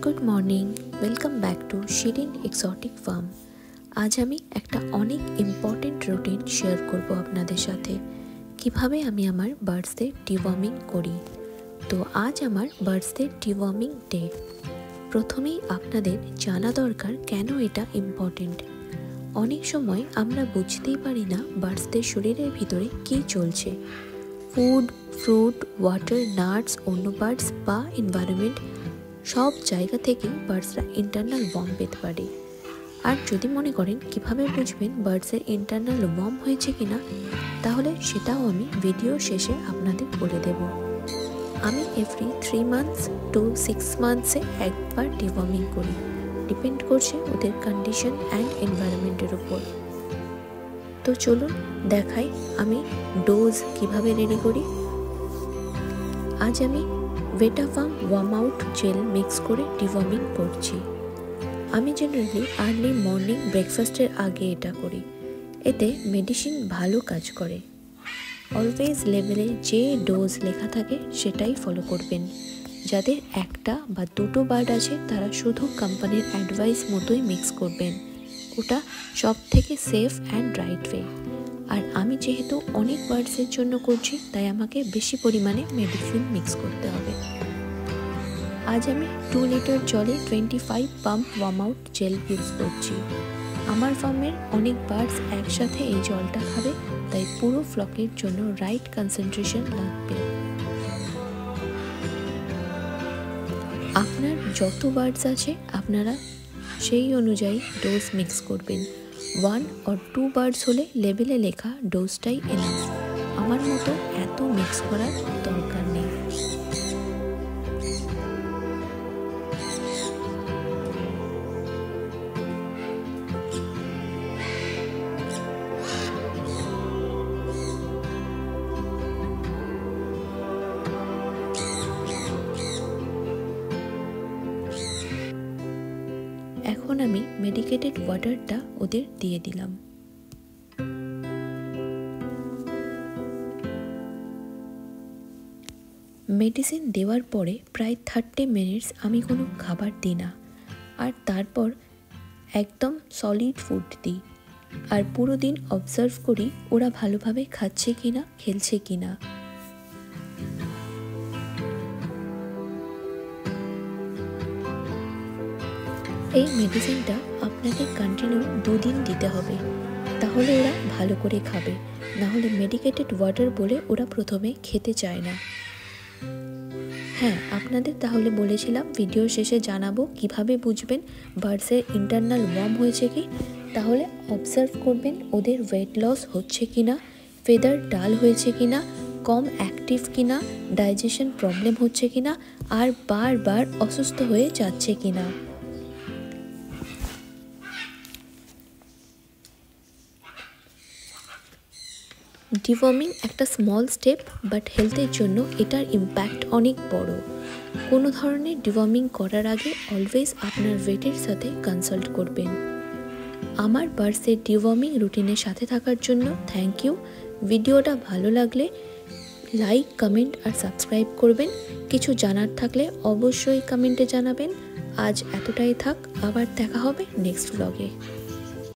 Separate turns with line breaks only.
Good morning, welcome back to Shirin exotic farm. আজ আমি একটা অনেক ইম্পর্টেন্ট রুটিন শেয়ার করব আপনাদের সাথে, কিভাবে আমি আমার বার্ডসদের ডিওয়ার্মিং করি। তো আজ আমার বার্ডসদের ডিওয়ার্মিং ডে। প্রথমেই আপনাদের জানা দরকার কেন এটা ইম্পর্টেন্ট। অনেক সময় আমরা বুঝতেই পারি না বার্ডসদের শরীরের ভিতরে কী চলছে। ফুড, ফ্রুট, ওয়াটার, নাটস, অন্য বার্ডস বা এনভায়রনমেন্ট সব জায়গা থেকেই বার্ডসরা ইন্টারনাল ওয়ার্ম পেতে পারে। আর যদি মনে করেন কিভাবে বুঝবেন বার্ডসের ইন্টারনাল ওয়ার্ম হয়েছে কিনা, তাহলে সেটাও আমি ভিডিও শেষে আপনাদের বলে দেব। আমি এভরি 3 months to 6 months একবার ডিওয়ার্মিং করি, ডিপেন্ড করছে ওদের কন্ডিশন অ্যান্ড এনভায়রনমেন্টের উপর। তো চলুন দেখাই আমি ডোজ কিভাবে রেডি করি। আজ আমি ভেটাফার্ম ওয়ার্ম আউট জেল মিক্স করে ডিওয়ার্মিং করছি। আমি জেনারেলি আর্লি মর্নিং ব্রেকফাস্টের আগে এটা করি, এতে মেডিসিন ভালো কাজ করে। অলওয়েজ লেবেলে যে ডোজ লেখা থাকে সেটাই ফলো করবেন। যাদের একটা বা দুটো বার্ড আছে তারা শুধু কোম্পানির অ্যাডভাইস মতোই মিক্স করবেন, ওটা সব থেকে সেফ অ্যান্ড রাইট ওয়ে। আর আমি যেহেতু অনেক বার্ডসের জন্য করছি, তাই আমাকে বেশি পরিমাণে মেডিসিন মিক্স করতে হবে। আজ আমি 2 লিটার জলে 25 pump warm out gel use করছি। আমার ফার্মের অনেক বার্ডস একসাথে এই জলটা খাবে, তাই পুরো ফ্লকের জন্য রাইট কনসেন্ট্রেশন লাগবে। আপনার যত বার্ডস আছে আপনারা সেই অনুযায়ী ডোজ মিক্স করবেন। 1 or 2 বার্ডস হলে লেবেলে লেখা ডোজটাই এনাফ। আমার মতো এত মিক্স করার দরকার নেই। এখন আমি মেডিকেটেড ওয়াটারটা ওদের দিয়ে দিলাম। মেডিসিন দেওয়ার পরে প্রায় 30 মিনিটস আমি কোনো খাবার দিই না, আর তারপর একদম সলিড ফুড দিই। আর পুরো দিন অবজার্ভ করি ওরা ভালোভাবে খাচ্ছে কিনা, খেলছে কিনা। এই মেডিসিনটা আপনাকে কন্টিনিউ 2 দিন দিতে হবে, তাহলে ওরা ভালো করে খাবে। নাহলে মেডিকেটেড ওয়াটার বলে ওরা প্রথমে খেতে চায় না। হ্যাঁ, আপনাদের তাহলে বলেছিলাম ভিডিও শেষে জানাবো কিভাবে বুঝবেন বার্ডসের ইন্টারনাল ওয়ার্ম হয়েছে কি। তাহলে অবজার্ভ করবেন ওদের ওয়েট লস হচ্ছে কিনা, ফেদার ডাল হয়েছে কিনা, কম অ্যাক্টিভ কিনা, ডাইজেশন প্রবলেম হচ্ছে কিনা, আর বারবার অসুস্থ হয়ে যাচ্ছে কিনা। ডিওয়ার্মিং একটা স্মল স্টেপ, বাট হেলথের জন্য এটার ইম্প্যাক্ট অনেক বড়। কোনো ধরনের ডিওয়ার্মিং করার আগে অলওয়েজ আপনার ভেটের সাথে কনসাল্ট করবেন। আমার বার্ডসের ডিওয়ার্মিং রুটিনের সাথে থাকার জন্য থ্যাংক ইউ। ভিডিওটা ভালো লাগলে লাইক, কমেন্ট আর সাবস্ক্রাইব করবেন। কিছু জানার থাকলে অবশ্যই কমেন্টে জানাবেন। আজ এতটাই থাক, আবার দেখা হবে নেক্সট ব্লগে।